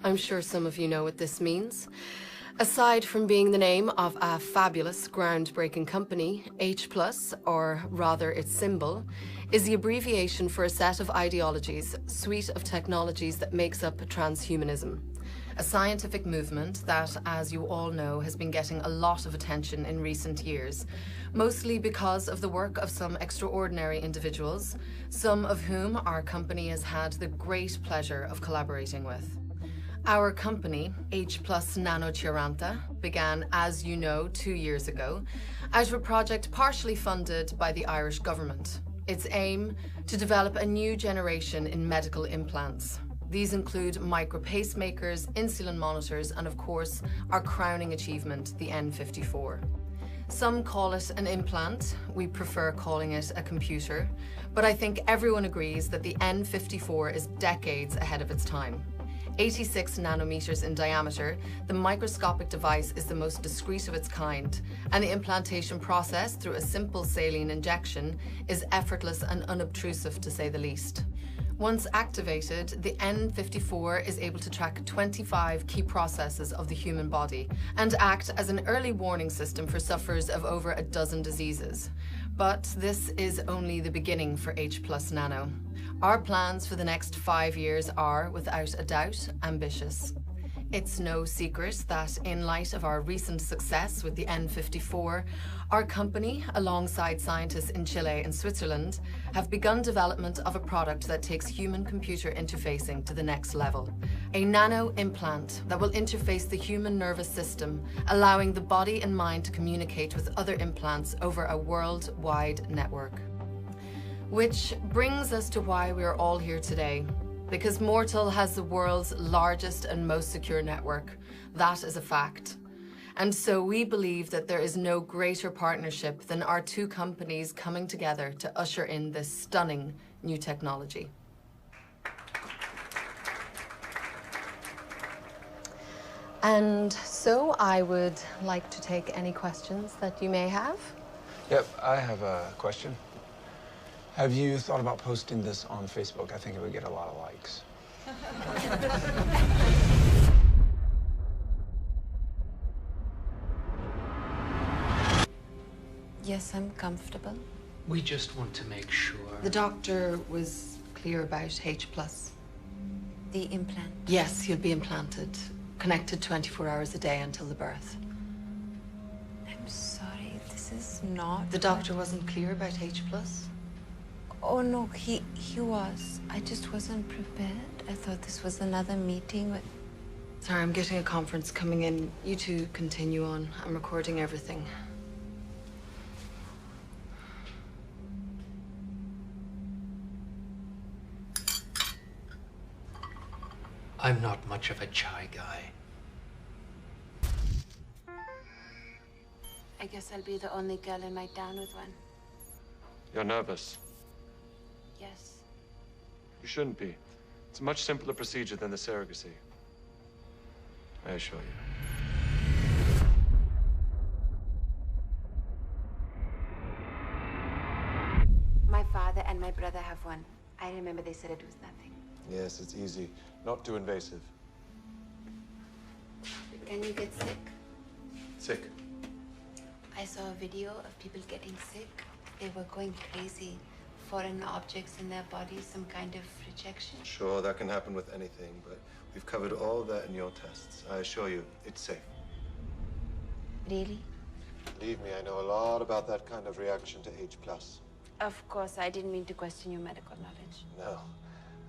I'm sure some of you know what this means. Aside from being the name of a fabulous, groundbreaking company, H+, or rather its symbol, is the abbreviation for a set of ideologies, suite of technologies that makes up transhumanism. A scientific movement that, as you all know, has been getting a lot of attention in recent years, mostly because of the work of some extraordinary individuals, some of whom our company has had the great pleasure of collaborating with. Our company, H+ Nanochiranta, began, as you know, 2 years ago, out of a project partially funded by the Irish government. Its aim, to develop a new generation in medical implants. These include micro-pacemakers, insulin monitors, and of course, our crowning achievement, the N54. Some call it an implant, we prefer calling it a computer, but I think everyone agrees that the N54 is decades ahead of its time. 86 nanometers in diameter, the microscopic device is the most discreet of its kind, and the implantation process through a simple saline injection is effortless and unobtrusive, to say the least. Once activated, the N54 is able to track 25 key processes of the human body and act as an early warning system for sufferers of over a dozen diseases. But this is only the beginning for H+ Nano. Our plans for the next 5 years are, without a doubt, ambitious. It's no secret that, in light of our recent success with the N54, our company, alongside scientists in Chile and Switzerland, have begun development of a product that takes human-computer interfacing to the next level. A nano implant that will interface the human nervous system, allowing the body and mind to communicate with other implants over a worldwide network. Which brings us to why we are all here today. Because Mortal has the world's largest and most secure network. That is a fact. And so we believe that there is no greater partnership than our two companies coming together to usher in this stunning new technology. And so I would like to take any questions that you may have. Yep, I have a question. Have you thought about posting this on Facebook? I think it would get a lot of likes. Yes, I'm comfortable. We just want to make sure. The doctor was clear about H+. The implant. Yes, he'll be implanted, connected 24 hours a day until the birth. I'm sorry, this is not... The doctor wasn't clear about H+? Oh, no, he was. I just wasn't prepared. I thought this was another meeting with... Sorry, I'm getting a conference coming in. You two continue on. I'm recording everything. I'm not much of a chai guy. I guess I'll be the only girl in my town with one. You're nervous. Yes. You shouldn't be. It's a much simpler procedure than the surrogacy. I assure you. My father and my brother have one. I remember they said it was nothing. Yes, it's easy. Not too invasive. Can you get sick? Sick. I saw a video of people getting sick. They were going crazy. Foreign objects in their bodies, some kind of rejection. Sure, that can happen with anything, but we've covered all that in your tests. I assure you, it's safe. Really? Believe me, I know a lot about that kind of reaction to H+. Of course, I didn't mean to question your medical knowledge. No,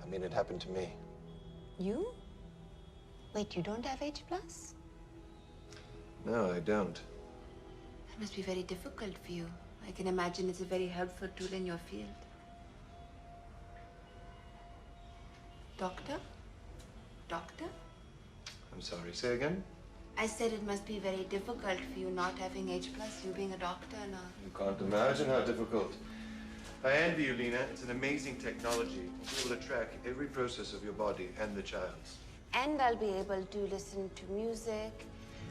I mean, it happened to me. You? Wait, you don't have H+? No, I don't. That must be very difficult for you. I can imagine it's a very helpful tool in your field. Doctor? Doctor? I'm sorry, say again? I said it must be very difficult for you not having H+, you being a doctor and all. You can't imagine how difficult. I envy you, Lena. It's an amazing technology. You'll be able to track every process of your body and the child's. And I'll be able to listen to music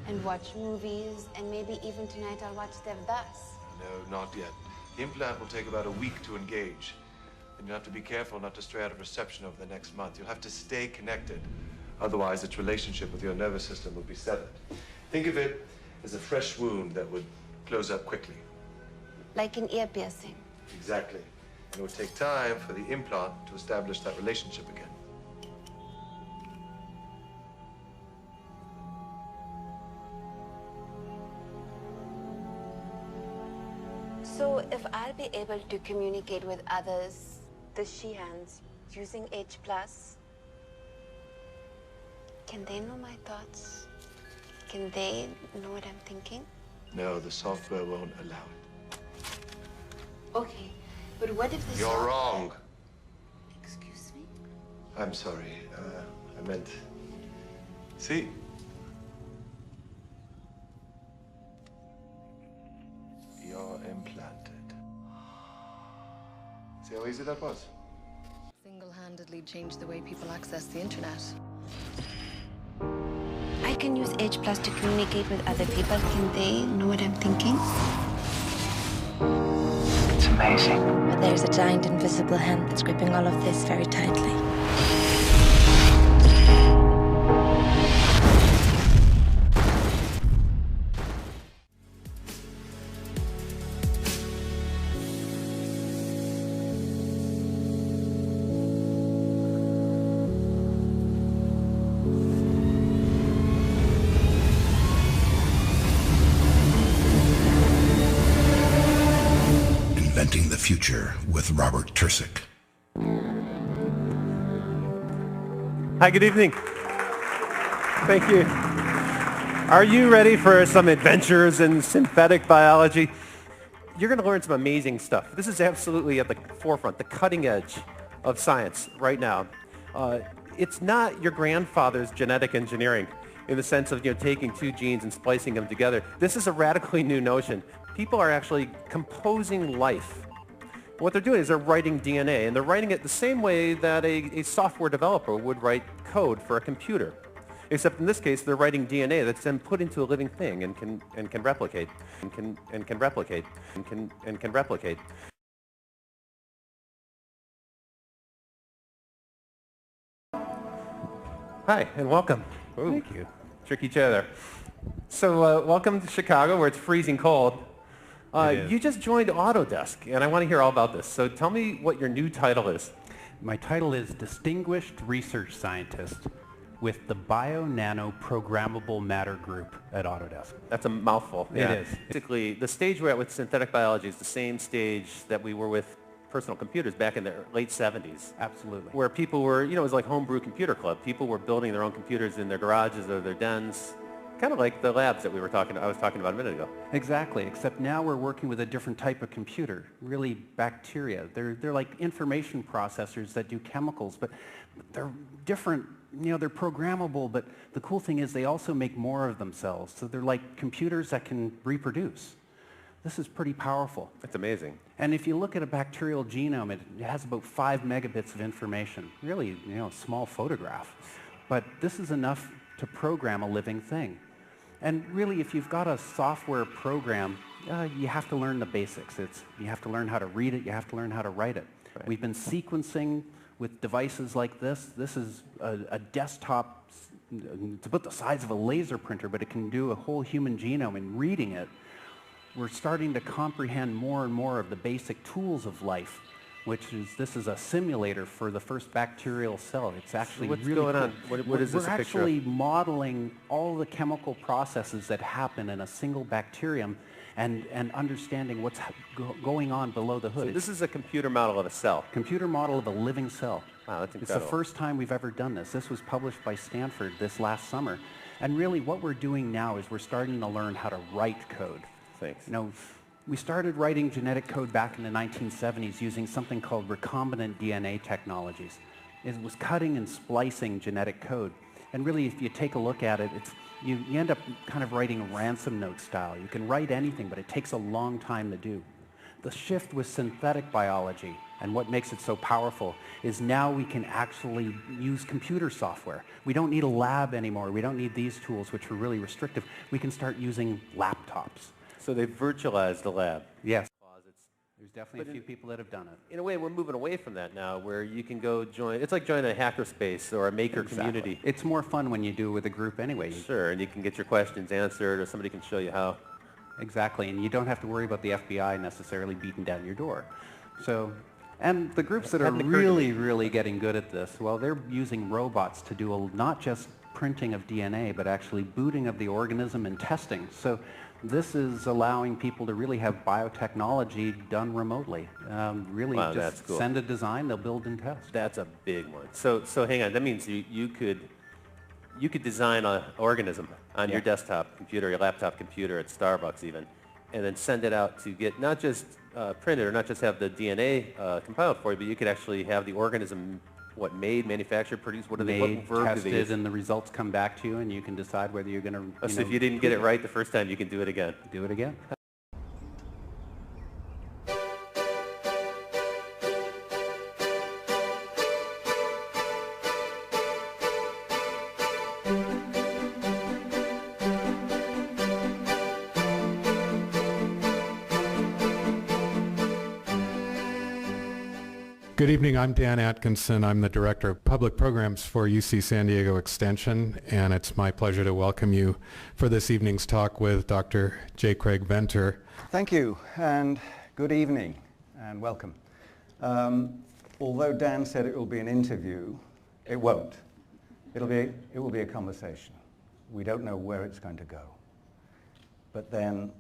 and watch movies, and maybe even tonight I'll watch Devdas. No, not yet. The implant will take about a week to engage. And you'll have to be careful not to stray out of perception over the next month. You'll have to stay connected. Otherwise, its relationship with your nervous system will be severed. Think of it as a fresh wound that would close up quickly. Like an ear piercing. Exactly. And it would take time for the implant to establish that relationship again. So if I'll be able to communicate with others, the she-hands, using H+, can they know my thoughts? Can they know what I'm thinking? No, the software won't allow it. Okay, but what if the You're software... wrong. Excuse me? I'm sorry. I meant... See? You're implanted. See how easy that was? Single-handedly changed the way people access the internet. I can use H+ to communicate with other people. Can they know what I'm thinking? It's amazing. But there's a giant invisible hand that's gripping all of this very tightly. Inventing the Future with Robert Tursick. Hi, good evening. Thank you. Are you ready for some adventures in synthetic biology? You're going to learn some amazing stuff. This is absolutely at the forefront, the cutting edge of science right now. It's not your grandfather's genetic engineering in the sense of taking two genes and splicing them together. This is a radically new notion. People are actually composing life. What they're doing is they're writing DNA, and they're writing it the same way that a software developer would write code for a computer. Except in this case, they're writing DNA that's then put into a living thing and can replicate, and can replicate. Hi, and welcome. Ooh, thank you. Trick each other. So welcome to Chicago, where it's freezing cold. You just joined Autodesk, and I want to hear all about this. So tell me what your new title is. My title is Distinguished Research Scientist with the Bio-Nano Programmable Matter Group at Autodesk. That's a mouthful. It is. Basically, the stage we're at with synthetic biology is the same stage that we were with personal computers back in the late 70s. Absolutely. Where people were, it was like homebrew computer club. People were building their own computers in their garages or their dens. Kind of like the labs that I was talking about a minute ago. Exactly, except now we're working with a different type of computer, really bacteria. They're like information processors that do chemicals, but they're different. They're programmable, but the cool thing is they also make more of themselves. So they're like computers that can reproduce. This is pretty powerful. That's amazing. And if you look at a bacterial genome, it has about 5 megabits of information. Really, a small photograph. But this is enough to program a living thing. And really, if you've got a software program, you have to learn the basics. You have to learn how to read it. You have to learn how to write it. Right. We've been sequencing with devices like this. This is a desktop. It's about the size of a laser printer, but it can do a whole human genome. And reading it, we're starting to comprehend more and more of the basic tools of life, this is a simulator for the first bacterial cell. It's actually what's really going cool. on? What is this We're a picture of? actually modeling all the chemical processes that happen in a single bacterium and understanding what's going on below the hood. So this is a computer model of a cell. Computer model of a living cell. Wow, that's It's incredible. the first time we've ever done this. This was published by Stanford this last summer. And really what we're doing now is we're starting to learn how to write code. Thanks. We started writing genetic code back in the 1970s using something called recombinant DNA technologies. It was cutting and splicing genetic code. And really, if you take a look at it, you end up kind of writing ransom note style. You can write anything, but it takes a long time to do. The shift with synthetic biology, and what makes it so powerful, is now we can actually use computer software. We don't need a lab anymore. We don't need these tools, which are really restrictive. We can start using laptops. So they've virtualized the lab. Yes. There's definitely a few people that have done it. In a way, we're moving away from that now, where you can go join. It's like joining a hackerspace or a maker community. It's more fun when you do it with a group anyway. Sure, and you can get your questions answered, or somebody can show you how. Exactly, and you don't have to worry about the FBI necessarily beating down your door. And the groups that are really getting good at this, well, they're using robots to do not just printing of DNA, but actually booting of the organism and testing. So this is allowing people to really have biotechnology done remotely. Wow, just cool. Send a design, they'll build and test. That's a big one. So hang on, that means you could design an organism on your desktop computer, your laptop computer at Starbucks even, and then send it out to get not just printed or not just have the DNA compiled for you, but you could actually have the organism made, manufactured, produced, what verb tested, do they use? and the results come back to you, and you can decide whether you're going to. So if you didn't get it right the first time, you can do it again. Do it again. Good evening, I'm Dan Atkinson. I'm the Director of Public Programs for UC San Diego Extension, and it's my pleasure to welcome you for this evening's talk with Dr. J. Craig Venter. Thank you, and good evening, and welcome. Although Dan said it will be an interview, it won't. It will be a conversation. We don't know where it's going to go. But then,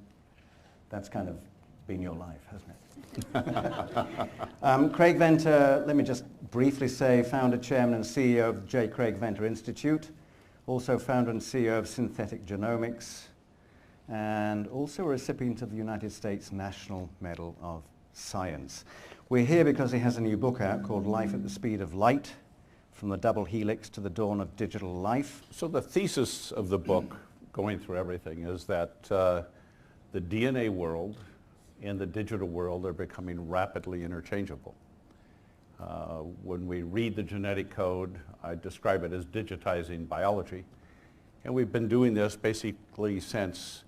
that's kind of been your life, hasn't it? Craig Venter, let me just briefly say, founder, chairman, and CEO of the J. Craig Venter Institute, also founder and CEO of Synthetic Genomics, and also a recipient of the United States National Medal of Science. We're here because he has a new book out called Life at the Speed of Light, From the Double Helix to the Dawn of Digital Life. So the thesis of the book, going through everything, is that the DNA world and the digital world are becoming rapidly interchangeable. When we read the genetic code, I describe it as digitizing biology. And we've been doing this basically since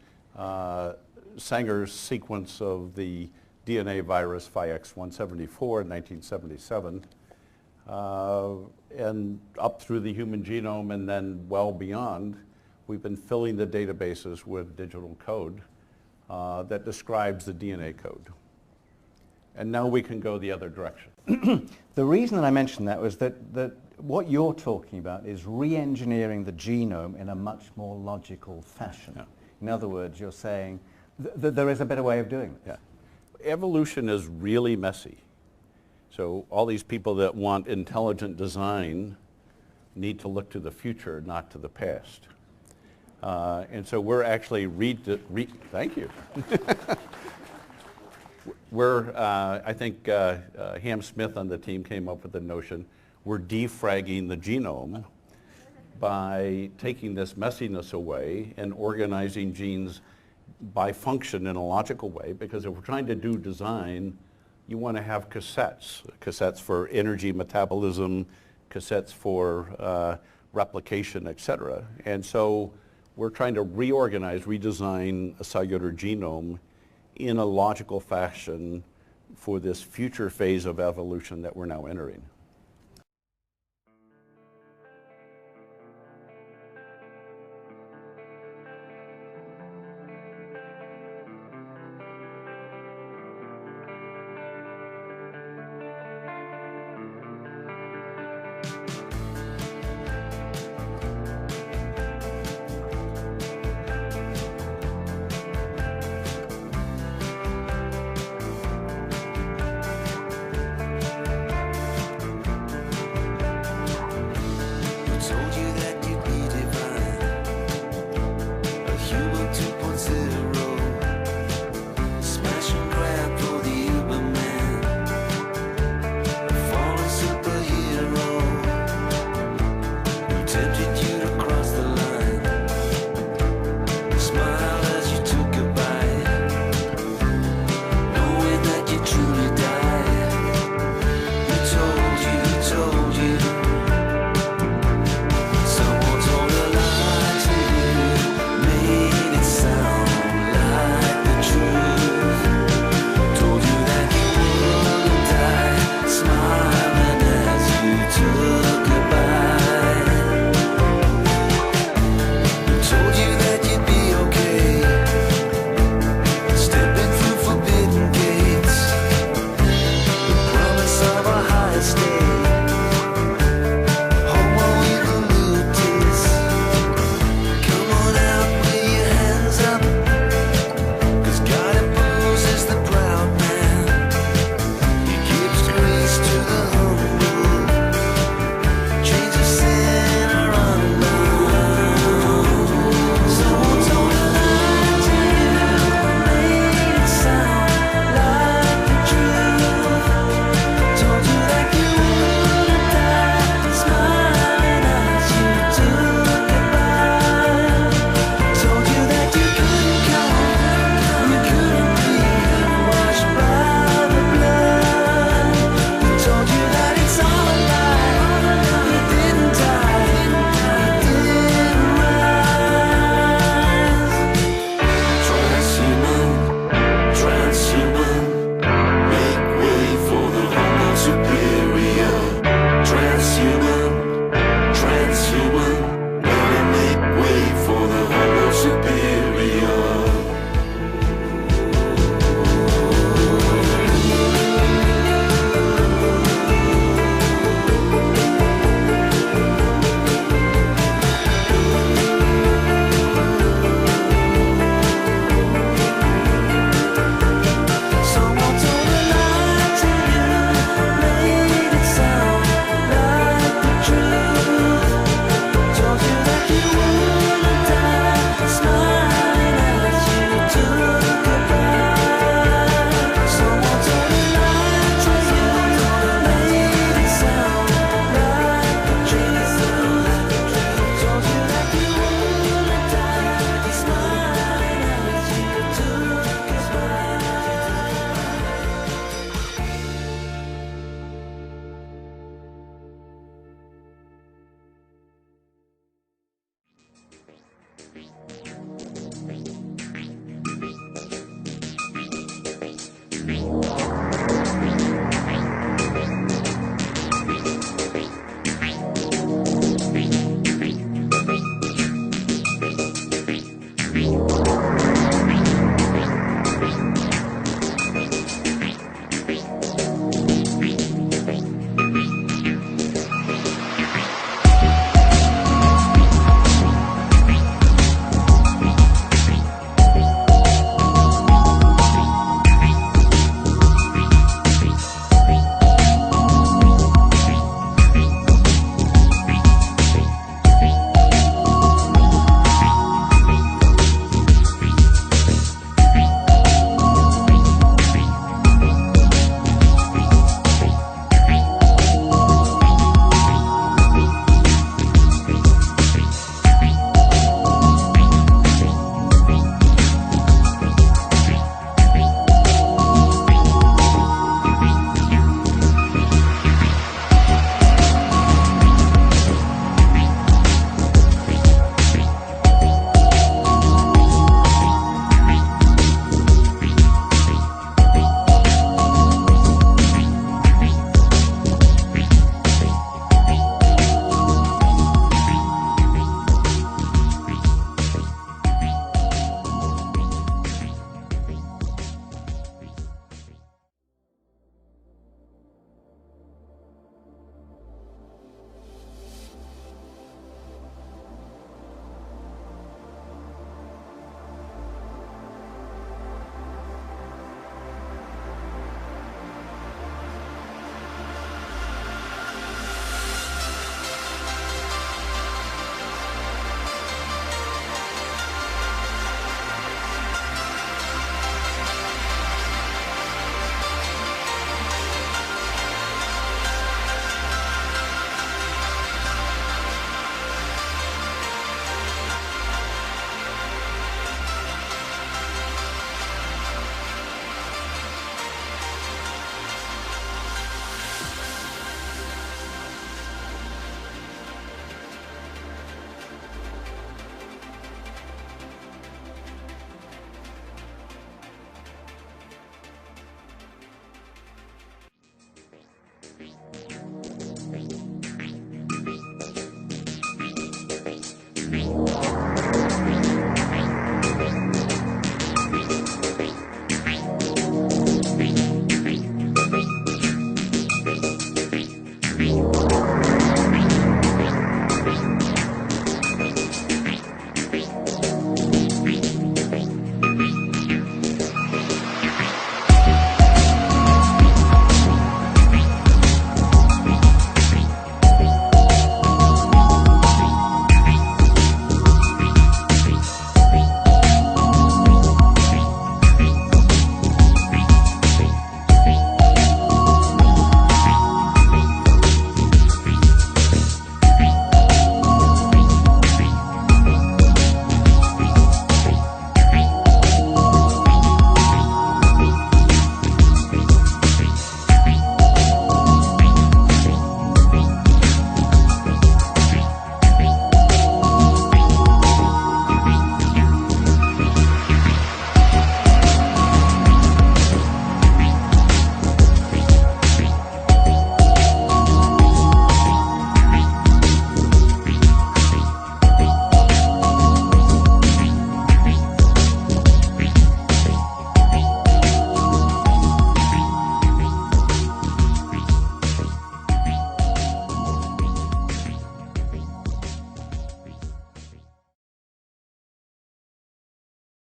Sanger's sequence of the DNA virus FIX174 in 1977, and up through the human genome and then well beyond, we've been filling the databases with digital code that describes the DNA code. And now we can go the other direction. The reason that I mentioned that was that what you're talking about is re-engineering the genome in a much more logical fashion. Yeah. In other words, you're saying there is a better way of doing it. Yeah. Evolution is really messy. So all these people that want intelligent design need to look to the future, not to the past. And so we're actually thank you. I think Ham Smith on the team came up with the notion, we're defragging the genome by taking this messiness away and organizing genes by function in a logical way, because if we're trying to do design, you want to have cassettes for energy metabolism, cassettes for replication, et cetera. And so we're trying to reorganize, redesign a cellular genome in a logical fashion for this future phase of evolution that we're now entering.